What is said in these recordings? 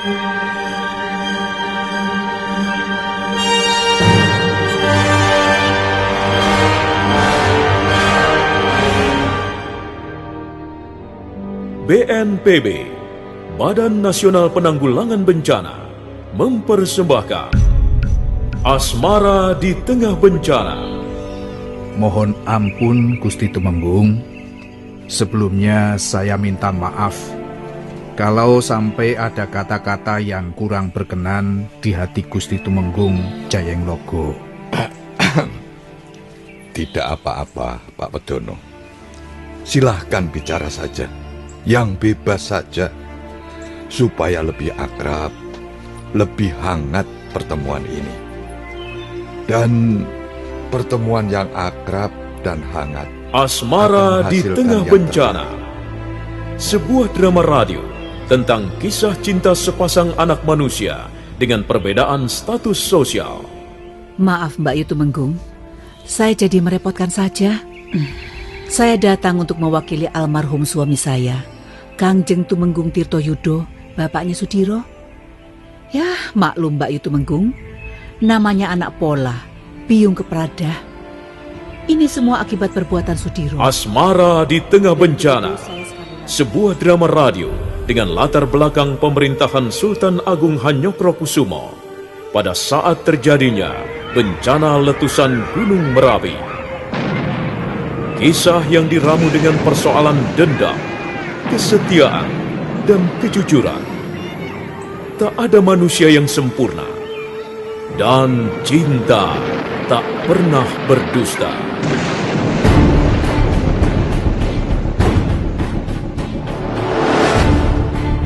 BNPB, Badan Nasional Penanggulangan Bencana, mempersembahkan Asmara di Tengah Bencana. Mohon ampun Gusti Tumenggung. Sebelumnya saya minta maaf kalau sampai ada kata-kata yang kurang berkenan di hati Gusti Tumenggung Jayeng Logo. Tidak apa-apa, Pak Pedono. Silahkan bicara saja, yang bebas saja, supaya lebih akrab, lebih hangat pertemuan ini. Dan pertemuan yang akrab dan hangat Asmara di Tengah Bencana, sebuah drama radio tentang kisah cinta sepasang anak manusia dengan perbedaan status sosial. Maaf Mbak Yu Tumenggung, saya jadi merepotkan saja. Saya datang untuk mewakili almarhum suami saya, Kangjeng Tumenggung Tirtoyudo, bapaknya Sudiro. Ya, maklum Mbak Yu Tumenggung, namanya anak pola, piung kepradah. Ini semua akibat perbuatan Sudiro. Asmara di Tengah Bencana, sebuah drama radio dengan latar belakang pemerintahan Sultan Agung Hanyokrokusumo pada saat terjadinya bencana letusan Gunung Merapi. Kisah yang diramu dengan persoalan dendam, kesetiaan, dan kejujuran. Tak ada manusia yang sempurna, dan cinta tak pernah berdusta.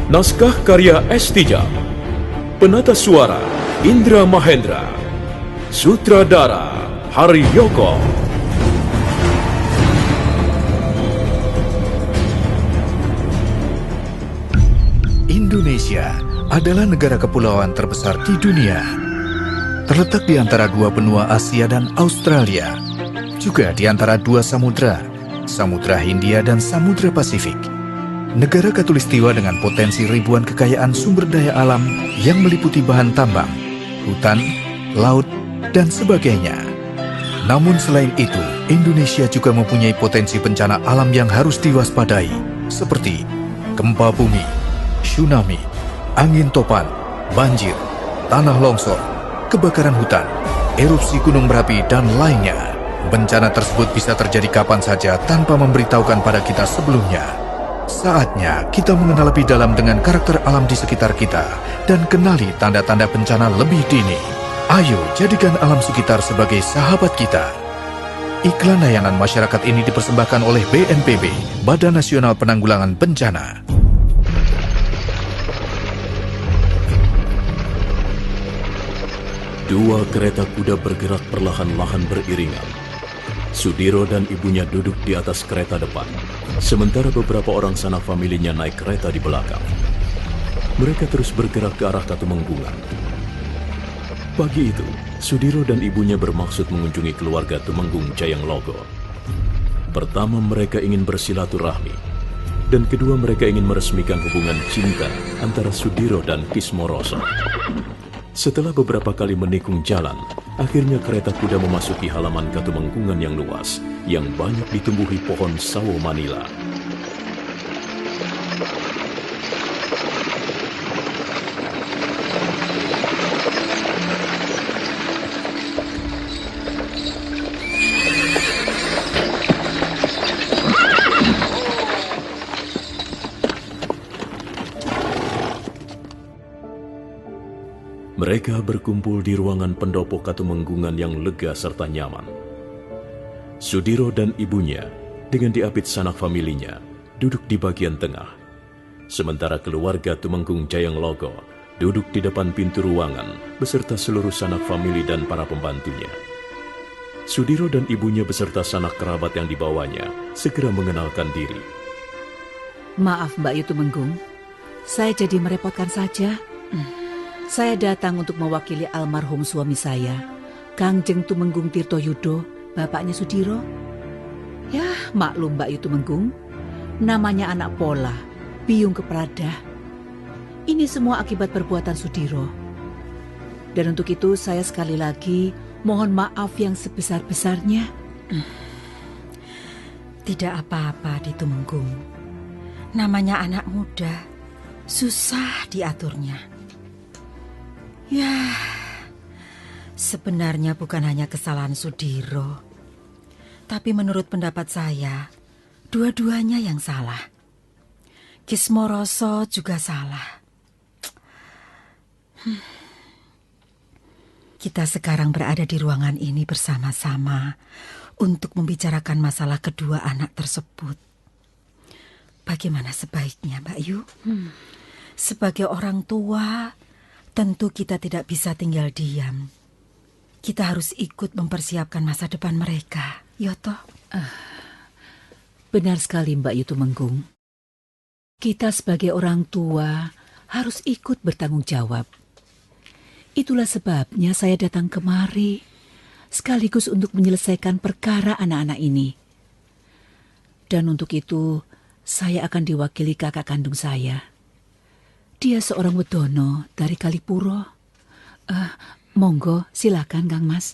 Naskah karya S. Tijab, penata suara Indra Mahendra, sutradara Haryoko. Indonesia adalah negara kepulauan terbesar di dunia. Terletak di antara dua benua Asia dan Australia, juga di antara dua samudra, Samudra Hindia dan Samudra Pasifik. Negara khatulistiwa dengan potensi ribuan kekayaan sumber daya alam yang meliputi bahan tambang, hutan, laut, dan sebagainya. Namun selain itu, Indonesia juga mempunyai potensi bencana alam yang harus diwaspadai, seperti gempa bumi, tsunami, angin topan, banjir, tanah longsor, kebakaran hutan, erupsi gunung Merapi, dan lainnya. Bencana tersebut bisa terjadi kapan saja tanpa memberitahukan pada kita sebelumnya. Saatnya kita mengenal lebih dalam dengan karakter alam di sekitar kita dan kenali tanda-tanda bencana lebih dini. Ayo jadikan alam sekitar sebagai sahabat kita. Iklan layanan masyarakat ini dipersembahkan oleh BNPB, Badan Nasional Penanggulangan Bencana. Dua kereta kuda bergerak perlahan-lahan beriringan. Sudiro dan ibunya duduk di atas kereta depan, sementara beberapa orang sanak familinya naik kereta di belakang. Mereka terus bergerak ke arah Katumenggungan. Pagi itu, Sudiro dan ibunya bermaksud mengunjungi keluarga Tumenggung Jayeng Logo. Pertama, mereka ingin bersilaturahmi, dan kedua, mereka ingin meresmikan hubungan cinta antara Sudiro dan Kismoroso. Setelah beberapa kali menikung jalan, akhirnya kereta kuda memasuki halaman Katumenggungan yang luas, yang banyak ditumbuhi pohon sawo Manila. Mereka berkumpul di ruangan pendopo Katumenggungan yang lega serta nyaman. Sudiro dan ibunya, dengan diapit sanak familinya, duduk di bagian tengah. Sementara keluarga Tumenggung Jayeng Logo duduk di depan pintu ruangan beserta seluruh sanak famili dan para pembantunya. Sudiro dan ibunya beserta sanak kerabat yang dibawanya segera mengenalkan diri. Maaf Mbak Yu Tumenggung, saya jadi merepotkan saja. Saya datang untuk mewakili almarhum suami saya, Kangjeng Tumenggung Tirtoyudo, bapaknya Sudiro. Ya, maklum Mbak Yu Tumenggung, namanya anak pola, piung kepradah. Ini semua akibat perbuatan Sudiro. Dan untuk itu saya sekali lagi mohon maaf yang sebesar-besarnya. Tidak apa-apa di Tumenggung. Namanya anak muda, susah diaturnya. Ya, sebenarnya bukan hanya kesalahan Sudiro. Tapi menurut pendapat saya, dua-duanya yang salah. Kismoroso juga salah. Kita sekarang berada di ruangan ini bersama-sama untuk membicarakan masalah kedua anak tersebut. Bagaimana sebaiknya, Mbak Yu? Sebagai orang tua, tentu kita tidak bisa tinggal diam. Kita harus ikut mempersiapkan masa depan mereka, Yoto. Benar sekali Mbak Yu Tumenggung. Kita sebagai orang tua harus ikut bertanggung jawab. Itulah sebabnya saya datang kemari, sekaligus untuk menyelesaikan perkara anak-anak ini. Dan untuk itu, saya akan diwakili kakak kandung saya. Dia seorang wedono dari Kalipuro. Monggo, silakan Kang Mas.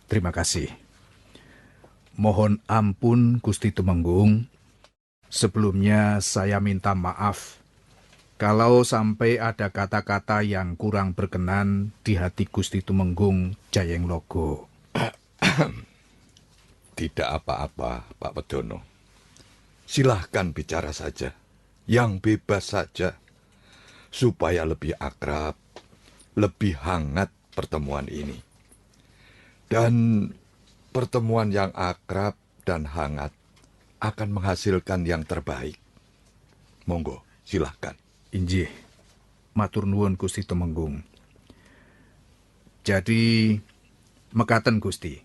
Terima kasih. Mohon ampun Gusti Tumenggung. Sebelumnya saya minta maaf kalau sampai ada kata-kata yang kurang berkenan di hati Gusti Tumenggung Jayeng Logo. Tidak apa-apa, Pak Wedono. Silahkan bicara saja, yang bebas saja, supaya lebih akrab, lebih hangat pertemuan ini. Dan pertemuan yang akrab dan hangat akan menghasilkan yang terbaik. Monggo, silahkan. Injih, matur nuwun Gusti Tumenggung. Jadi, mekaten Gusti.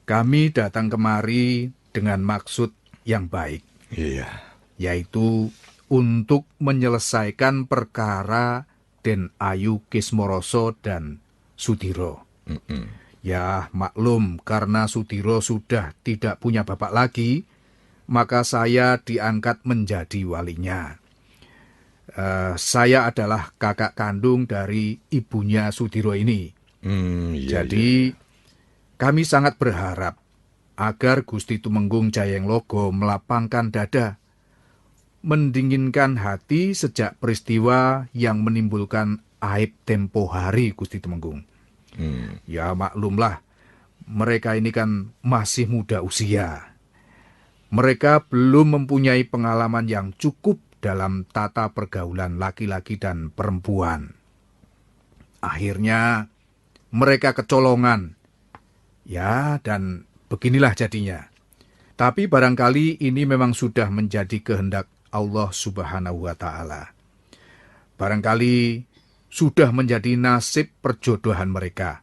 Kami datang kemari dengan maksud yang baik. Iya. Yaitu untuk menyelesaikan perkara Den Ayu Kismoroso dan Sudiro. Ya maklum, karena Sudiro sudah tidak punya bapak lagi, maka saya diangkat menjadi walinya. Saya adalah kakak kandung dari ibunya Sudiro ini. Jadi kami sangat berharap agar Gusti Tumenggung Jayeng Logo melapangkan dada, mendinginkan hati sejak peristiwa yang menimbulkan aib tempo hari Gusti Tumenggung. Ya maklumlah, mereka ini kan masih muda usia. Mereka belum mempunyai pengalaman yang cukup dalam tata pergaulan laki-laki dan perempuan. Akhirnya mereka kecolongan. Ya, dan beginilah jadinya. Tapi barangkali ini memang sudah menjadi kehendak Allah Subhanahu wa Ta'ala. Barangkali sudah menjadi nasib perjodohan mereka,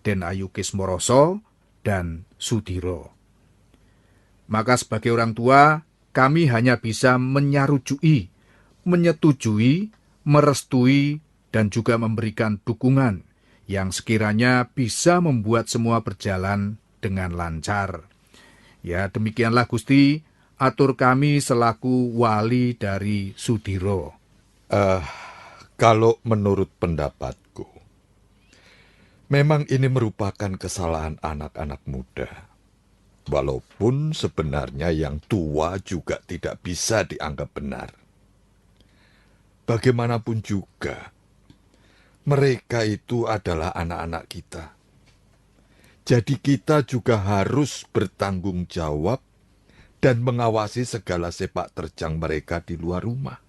Den Ayu Kismoroso dan Sudiro. Maka sebagai orang tua, kami hanya bisa menyarujui, menyetujui, merestui, dan juga memberikan dukungan yang sekiranya bisa membuat semua berjalan dengan lancar. Ya, demikianlah Gusti, atur kami selaku wali dari Sudiro. Kalau menurut pendapatku, memang ini merupakan kesalahan anak-anak muda. Walaupun sebenarnya yang tua juga tidak bisa dianggap benar. Bagaimanapun juga, mereka itu adalah anak-anak kita. Jadi kita juga harus bertanggung jawab dan mengawasi segala sepak terjang mereka di luar rumah.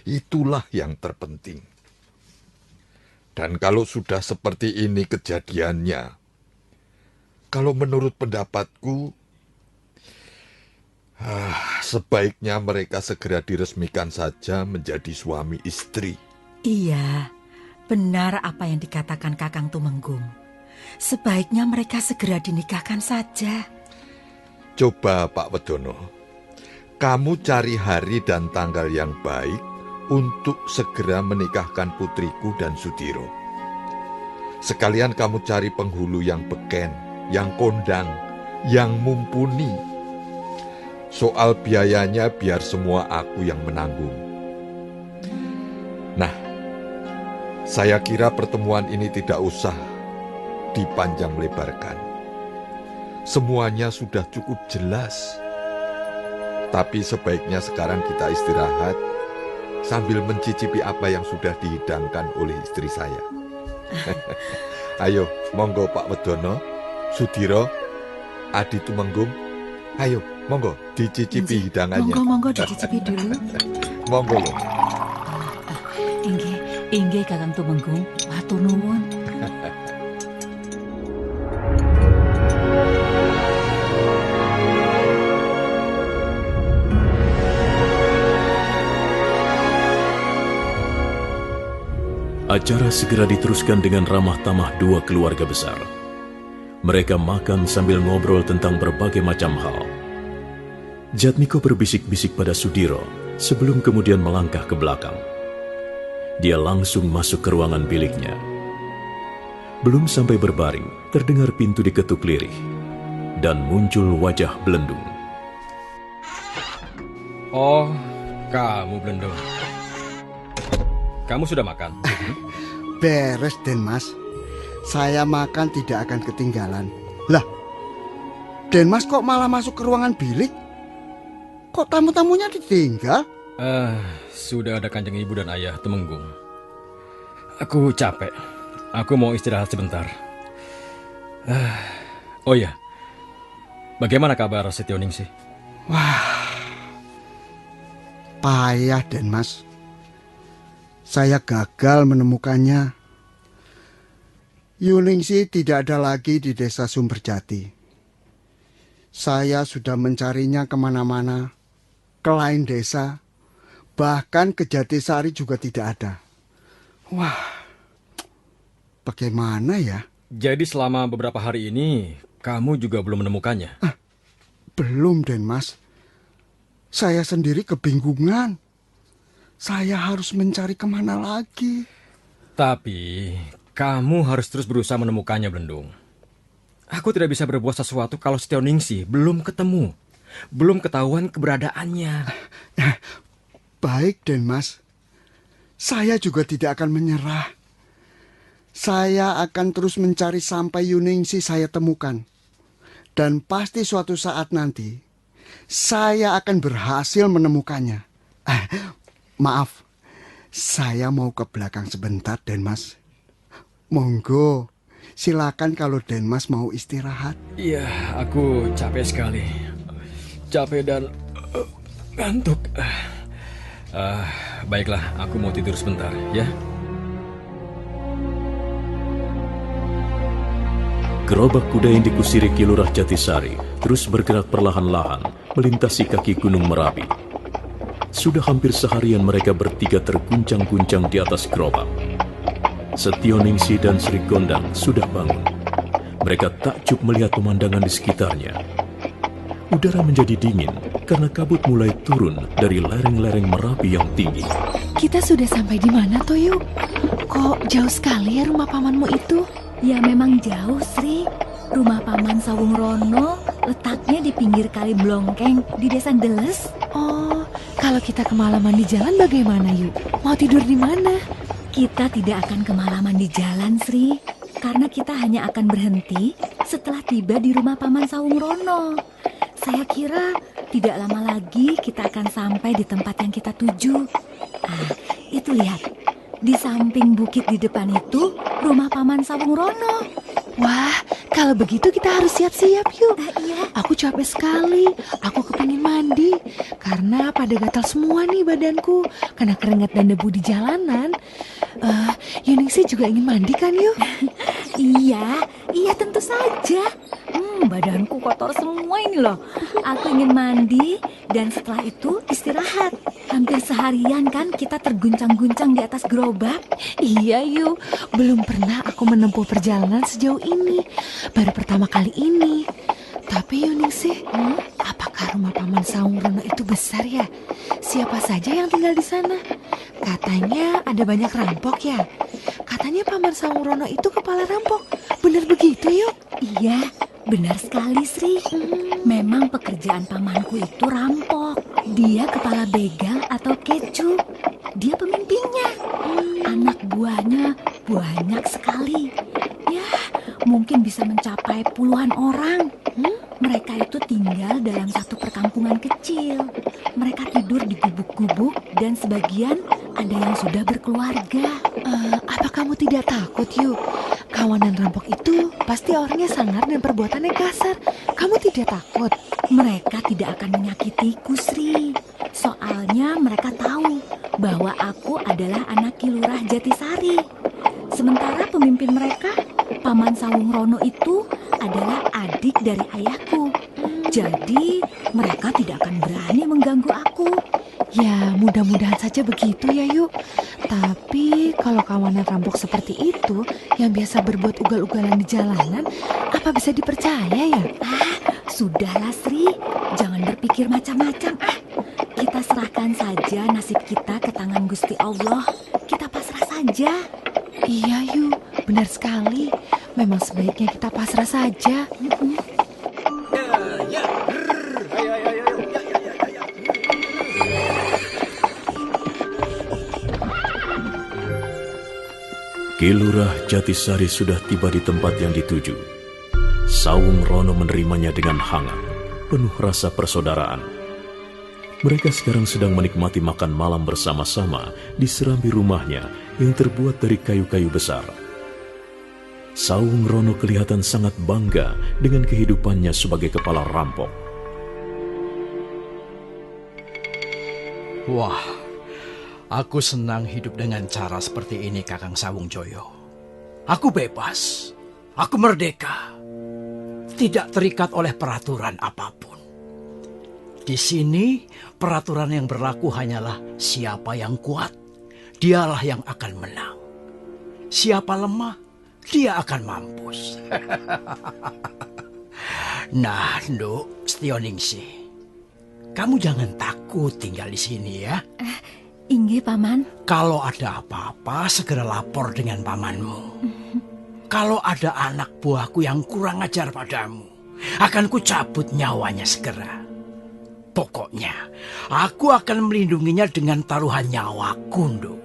Itulah yang terpenting. Dan kalau sudah seperti ini kejadiannya, kalau menurut pendapatku, sebaiknya mereka segera diresmikan saja menjadi suami istri. Iya, benar apa yang dikatakan Kakang Tumenggung. Sebaiknya mereka segera dinikahkan saja. Coba Pak Wedono, kamu cari hari dan tanggal yang baik untuk segera menikahkan putriku dan Sudiro. Sekalian kamu cari penghulu yang beken, yang kondang, yang mumpuni, Soal biayanya biar semua aku yang menanggung. Nah, saya kira pertemuan ini tidak usah dipanjang lebarkan. Semuanya sudah cukup jelas. Tapi sebaiknya sekarang kita istirahat sambil mencicipi apa yang sudah dihidangkan oleh istri saya. Ayo, monggo Pak Wedono, Sudiro, Adi Tumenggung. Ayo, monggo dicicipi hidangannya. Monggo dicicipi dulu. Monggo loh. Inggih Kakang Tumenggung, matur nuwun. Acara segera diteruskan dengan ramah tamah dua keluarga besar. Mereka makan sambil ngobrol tentang berbagai macam hal. Jatmiko berbisik-bisik pada Sudiro sebelum kemudian melangkah ke belakang. Dia langsung masuk ke ruangan biliknya. Belum sampai berbaring, terdengar pintu diketuk lirih dan muncul wajah Belendung. Oh, kamu Belendung. Kamu sudah makan? Beres, Den Mas. Saya makan tidak akan ketinggalan. Lah, Den Mas kok malah masuk ke ruangan bilik? Kok tamu-tamunya ditinggal? Sudah ada Kanjeng Ibu dan Ayah Tumenggung. Aku capek. Aku mau istirahat sebentar. Oh ya, bagaimana kabar Setioningsi? Wah, payah Den Mas. Saya gagal menemukannya. Yuningsi tidak ada lagi di desa Sumberjati. Saya sudah mencarinya kemana-mana, ke lain desa, bahkan ke Jatisari juga tidak ada. Wah, bagaimana ya? Jadi selama beberapa hari ini, kamu juga belum menemukannya? Belum, Den Mas. Saya sendiri kebingungan. Saya harus mencari kemana lagi? Tapi, kamu harus terus berusaha menemukannya, Belendung. Aku tidak bisa berbuat sesuatu kalau Setioningsi belum ketemu. Belum ketahuan keberadaannya. Baik, Den Mas. Saya juga tidak akan menyerah. Saya akan terus mencari sampai Yuningsi saya temukan. Dan pasti suatu saat nanti, saya akan berhasil menemukannya. Maaf, saya mau ke belakang sebentar, Den Mas. Monggo, silakan kalau Den Mas mau istirahat. Iya, aku capek sekali. Capek dan ngantuk. Baiklah, aku mau tidur sebentar, ya. Gerobak kuda yang dikusiri Ki Lurah Jatisari terus bergerak perlahan-lahan melintasi kaki Gunung Merapi. Sudah hampir seharian mereka bertiga terguncang-guncang di atas gerobak. Setioningsi dan Sri Gondang sudah bangun. Mereka takjub melihat pemandangan di sekitarnya. Udara menjadi dingin karena kabut mulai turun dari lereng-lereng Merapi yang tinggi. Kita sudah sampai di mana, Toyo? Kok jauh sekali ya rumah pamanmu itu? Ya memang jauh, Sri. Rumah Paman Sawung Rono letaknya di pinggir Kali Blongkeng di Desa Deles. Oh, kalau kita kemalaman di jalan bagaimana, Yuk? Mau tidur di mana? Kita tidak akan kemalaman di jalan, Sri. Karena kita hanya akan berhenti setelah tiba di rumah Paman Sawung Rono. Saya kira tidak lama lagi kita akan sampai di tempat yang kita tuju. Itu lihat. Di samping bukit di depan itu rumah Paman Sawung Rono. Wah, kalau begitu kita harus siap-siap, Yuk. Iya. Aku capek sekali. Aku kepingin mandi. Karena pada gatal semua nih badanku. Karena keringat dan debu di jalanan. Yuningsi juga ingin mandi kan, Yuk? Iya tentu saja. Badanku kotor semua ini loh. Aku ingin mandi dan setelah itu istirahat. Hampir seharian kan kita terguncang-guncang di atas gerobak. Iya, Yuk. Belum pernah aku menempuh perjalanan sejauh ini. Baru pertama kali ini. Tapi Yuningsih, apakah rumah Paman Sawung Rono itu besar ya? Siapa saja yang tinggal di sana? Katanya ada banyak rampok ya? Katanya Paman Sawung Rono itu kepala rampok. Benar begitu, Yuk? Iya, Benar sekali, Sri. Memang pekerjaan pamanku itu rampok. Dia kepala begal atau kecu. Dia pemimpinnya. Anak buahnya banyak sekali. Ya, mungkin bisa mencapai puluhan orang. Mereka itu tinggal dalam satu perkampungan kecil. Mereka tidur di gubuk-gubuk dan sebagian ada yang sudah berkeluarga. Apa kamu tidak takut, Yu? Kawanan rampok itu pasti orangnya sangar dan perbuatannya kasar. Kamu tidak takut? Mereka tidak akan menyakitiku, Sri. Soalnya mereka tahu bahwa aku adalah anak Ki Lurah Jatisari. Sementara pemimpin mereka, Paman Sawung Rono itu adalah adik dari ayahku. Jadi mereka tidak akan berani mengganggu aku. Ya, mudah-mudahan saja begitu ya, Yu. Tapi kalau kawanan rampok seperti itu yang biasa berbuat ugal-ugalan di jalanan, apa bisa dipercaya ya? Sudahlah, Sri. Jangan berpikir macam-macam. Kita serahkan saja nasib kita ke tangan Gusti Allah. Kita pasrah saja. Iya, Yu. Benar sekali. Memang sebaiknya kita pasrah saja. Ki Lurah Jatisari sudah tiba di tempat yang dituju. Sawung Rono menerimanya dengan hangat, penuh rasa persaudaraan. Mereka sekarang sedang menikmati makan malam bersama-sama di serambi rumahnya yang terbuat dari kayu-kayu besar. Sawung Rono kelihatan sangat bangga dengan kehidupannya sebagai kepala rampok. Wah, aku senang hidup dengan cara seperti ini, Kakang Sawung Joyo. Aku bebas, aku merdeka, tidak terikat oleh peraturan apapun. Di sini, peraturan yang berlaku hanyalah siapa yang kuat, dialah yang akan menang. Siapa lemah, dia akan mampus. Nah, Nduk Setioningsi, kamu jangan takut tinggal di sini ya. Inggih, Paman. Kalau ada apa-apa, segera lapor dengan pamanmu. Kalau ada anak buahku yang kurang ajar padamu, akan kucabut nyawanya segera. Pokoknya, aku akan melindunginya dengan taruhan nyawaku, Nduk.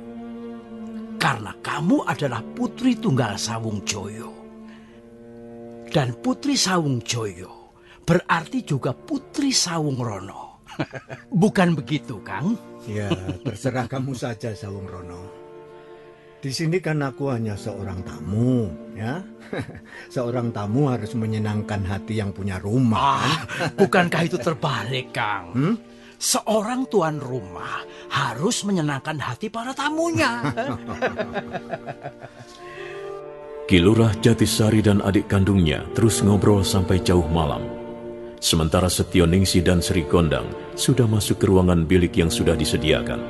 Karena kamu adalah putri tunggal Sawung Joyo. Dan putri Sawung Joyo berarti juga putri Sawung Rono. Bukan begitu, Kang? Ya, terserah kamu saja, Sawung Rono. Di sini kan aku hanya seorang tamu, ya. Seorang tamu harus menyenangkan hati yang punya rumah. Bukankah itu terbalik, Kang? Seorang tuan rumah harus menyenangkan hati para tamunya. Ki Lurah Jatisari dan adik kandungnya terus ngobrol sampai jauh malam. Sementara Setioningsi dan Sri Gondang sudah masuk ke ruangan bilik yang sudah disediakan.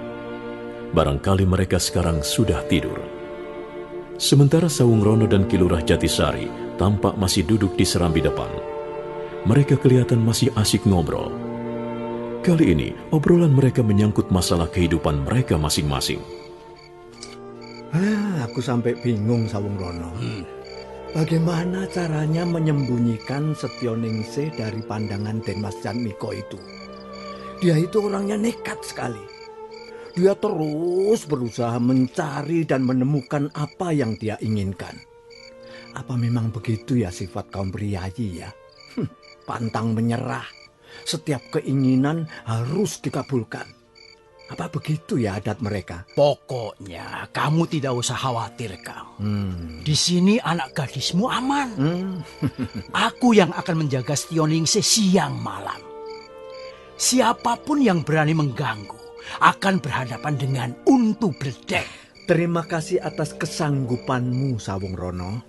Barangkali mereka sekarang sudah tidur. Sementara Sawung Rono dan Ki Lurah Jatisari tampak masih duduk di serambi depan. Mereka kelihatan masih asik ngobrol. Kali ini obrolan mereka menyangkut masalah kehidupan mereka masing-masing. Aku sampai bingung, Sawung Rono. Bagaimana caranya menyembunyikan Setioningsi dari pandangan Den Mas Janmiko itu? Dia itu orangnya nekat sekali. Dia terus berusaha mencari dan menemukan apa yang dia inginkan. Apa memang begitu ya sifat kaum priayi ya? Pantang menyerah. Setiap keinginan harus dikabulkan. Apa begitu ya adat mereka? Pokoknya kamu tidak usah khawatir, Kang. Di sini anak gadismu aman. Aku yang akan menjaga Setioningsi siang malam. Siapapun yang berani mengganggu akan berhadapan dengan untu bledek. Terima kasih atas kesanggupanmu, Sawung Rono.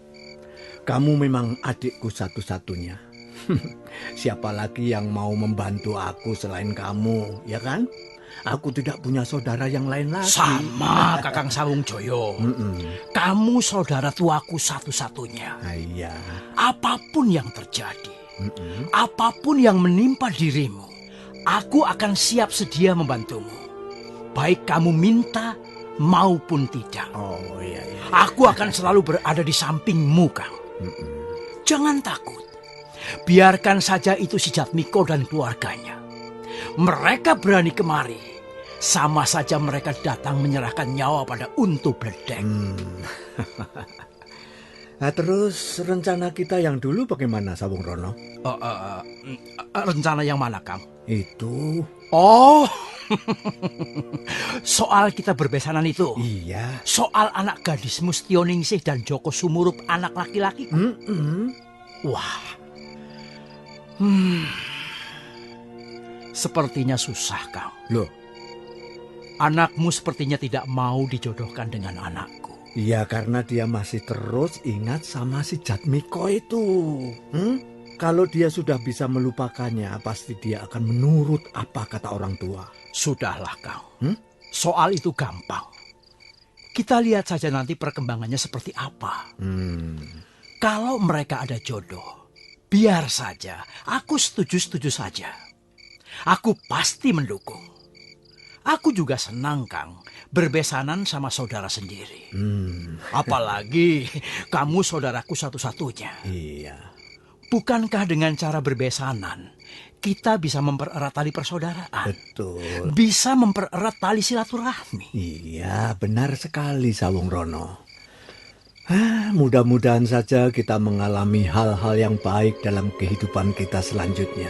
Kamu memang adikku satu-satunya. Siapa lagi yang mau membantu aku selain kamu, ya kan? Aku tidak punya saudara yang lain lagi. Sama, Kakang Sawung Joyo. Kamu saudara tuaku satu-satunya. Iya. Apapun yang terjadi, apapun yang menimpa dirimu, aku akan siap sedia membantumu. Baik kamu minta maupun tidak. Oh iya. Aku akan selalu berada di sampingmu, Kang. Jangan takut. Biarkan saja itu si Jatmiko dan keluarganya. Mereka berani kemari, sama saja mereka datang menyerahkan nyawa pada untu bledek. Nah, terus rencana kita yang dulu bagaimana, Sawung Rono? Rencana yang mana, Kang? Itu. Oh, soal kita berbesanan itu. Iya. Soal anak gadismu Tioningsi dan Joko Sumurup anak laki-laki. Wah. Sepertinya susah, Kang. Loh? Anakmu sepertinya tidak mau dijodohkan dengan anakku. Iya, karena dia masih terus ingat sama si Jatmiko itu. Kalau dia sudah bisa melupakannya, pasti dia akan menurut apa kata orang tua. Sudahlah, Kang. Soal itu gampang. Kita lihat saja nanti perkembangannya seperti apa. Kalau mereka ada jodoh, biar saja. Aku setuju-setuju saja. Aku pasti mendukung. Aku juga senang, Kang, berbesanan sama saudara sendiri. Apalagi kamu saudaraku satu-satunya. Iya. Bukankah dengan cara berbesanan kita bisa mempererat tali persaudaraan? Betul. Bisa mempererat tali silaturahmi. Iya, benar sekali, Sawung Rono. Mudah-mudahan saja kita mengalami hal-hal yang baik dalam kehidupan kita selanjutnya.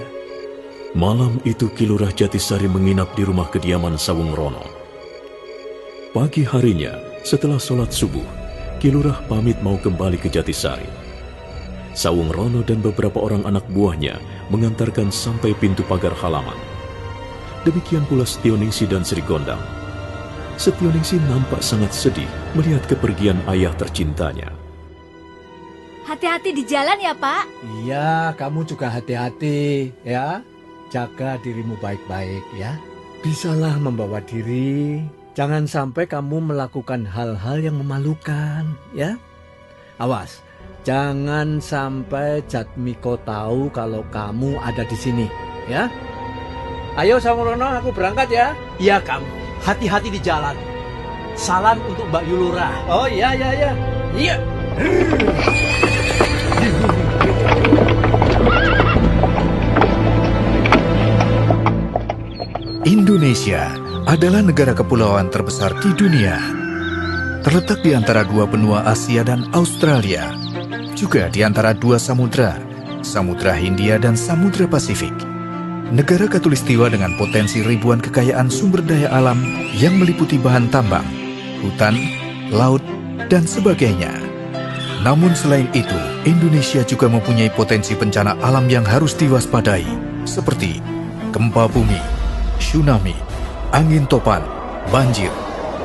Malam itu Ki Lurah Jatisari menginap di rumah kediaman Sawung Rono. Pagi harinya, setelah sholat subuh, Ki Lurah pamit mau kembali ke Jatisari. Sawung Rono dan beberapa orang anak buahnya mengantarkan sampai pintu pagar halaman. Demikian pula Setioningsi dan Sri Gondang. Setioningsi nampak sangat sedih melihat kepergian ayah tercintanya. Hati-hati di jalan ya, Pak. Iya, kamu juga hati-hati ya. Jaga dirimu baik-baik ya. Bisalah membawa diri. Jangan sampai kamu melakukan hal-hal yang memalukan ya. Awas, jangan sampai Jatmiko tahu kalau kamu ada di sini ya. Ayo Sawung Rono, aku berangkat ya. Iya, Kang. Hati-hati di jalan. Salam untuk Mbak Yulura. Oh iya. Iya. Indonesia adalah negara kepulauan terbesar di dunia. Terletak di antara dua benua Asia dan Australia, juga di antara dua samudra, Samudra Hindia dan Samudra Pasifik. Negara khatulistiwa dengan potensi ribuan kekayaan sumber daya alam yang meliputi bahan tambang, hutan, laut, dan sebagainya. Namun selain itu, Indonesia juga mempunyai potensi bencana alam yang harus diwaspadai, seperti gempa bumi, tsunami, angin topan, banjir,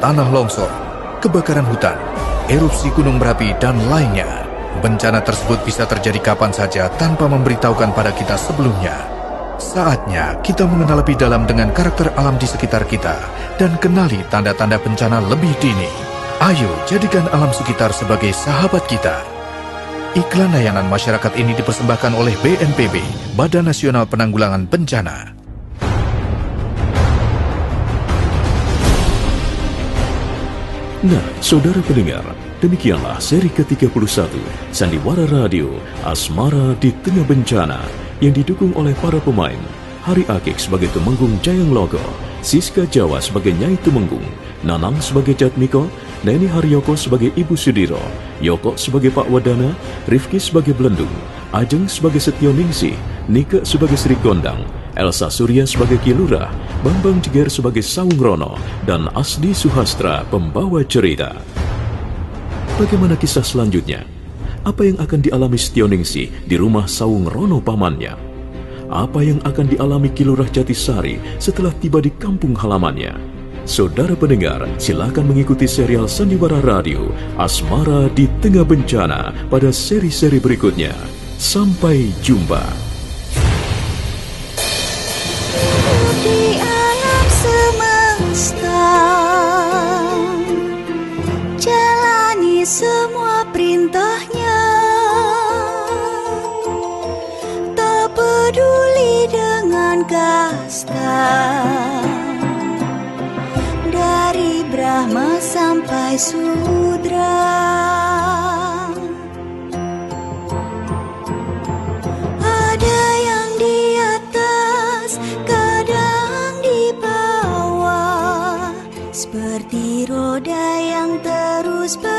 tanah longsor, kebakaran hutan, erupsi gunung berapi, dan lainnya. Bencana tersebut bisa terjadi kapan saja tanpa memberitahukan pada kita sebelumnya. Saatnya kita mengenal lebih dalam dengan karakter alam di sekitar kita dan kenali tanda-tanda bencana lebih dini. Ayo jadikan alam sekitar sebagai sahabat kita. Iklan layanan masyarakat ini dipersembahkan oleh BNPB, Badan Nasional Penanggulangan Bencana. Nah, saudara pendengar, demikianlah seri ke-31 Sandiwara Radio Asmara di Tengah Bencana yang didukung oleh para pemain Hari Akik sebagai Tumenggung Jayang Logo, Siska Jawa sebagai Nyai Tumenggung, Nanang sebagai Jatmiko, Neni Haryoko sebagai Ibu Sudiro, Yoko sebagai Pak Wadana, Rifki sebagai Belendung, Ajeng sebagai Setioningsi, Nike sebagai Sri Gondang, Elsa Surya sebagai Ki Lurah, Bambang Jeger sebagai Sawung Rono, dan Asdi Suhastra pembawa cerita. Bagaimana kisah selanjutnya? Apa yang akan dialami Setioningsi di rumah Sawung Rono pamannya? Apa yang akan dialami Ki Lurah Jatisari setelah tiba di kampung halamannya? Saudara pendengar, silakan mengikuti serial Sandiwara Radio Asmara di Tengah Bencana pada seri-seri berikutnya. Sampai jumpa. Di alam semesta, jalani semua perintahnya, tak peduli dengan kasta, dari Brahma sampai Sudra. Roda yang terus berputar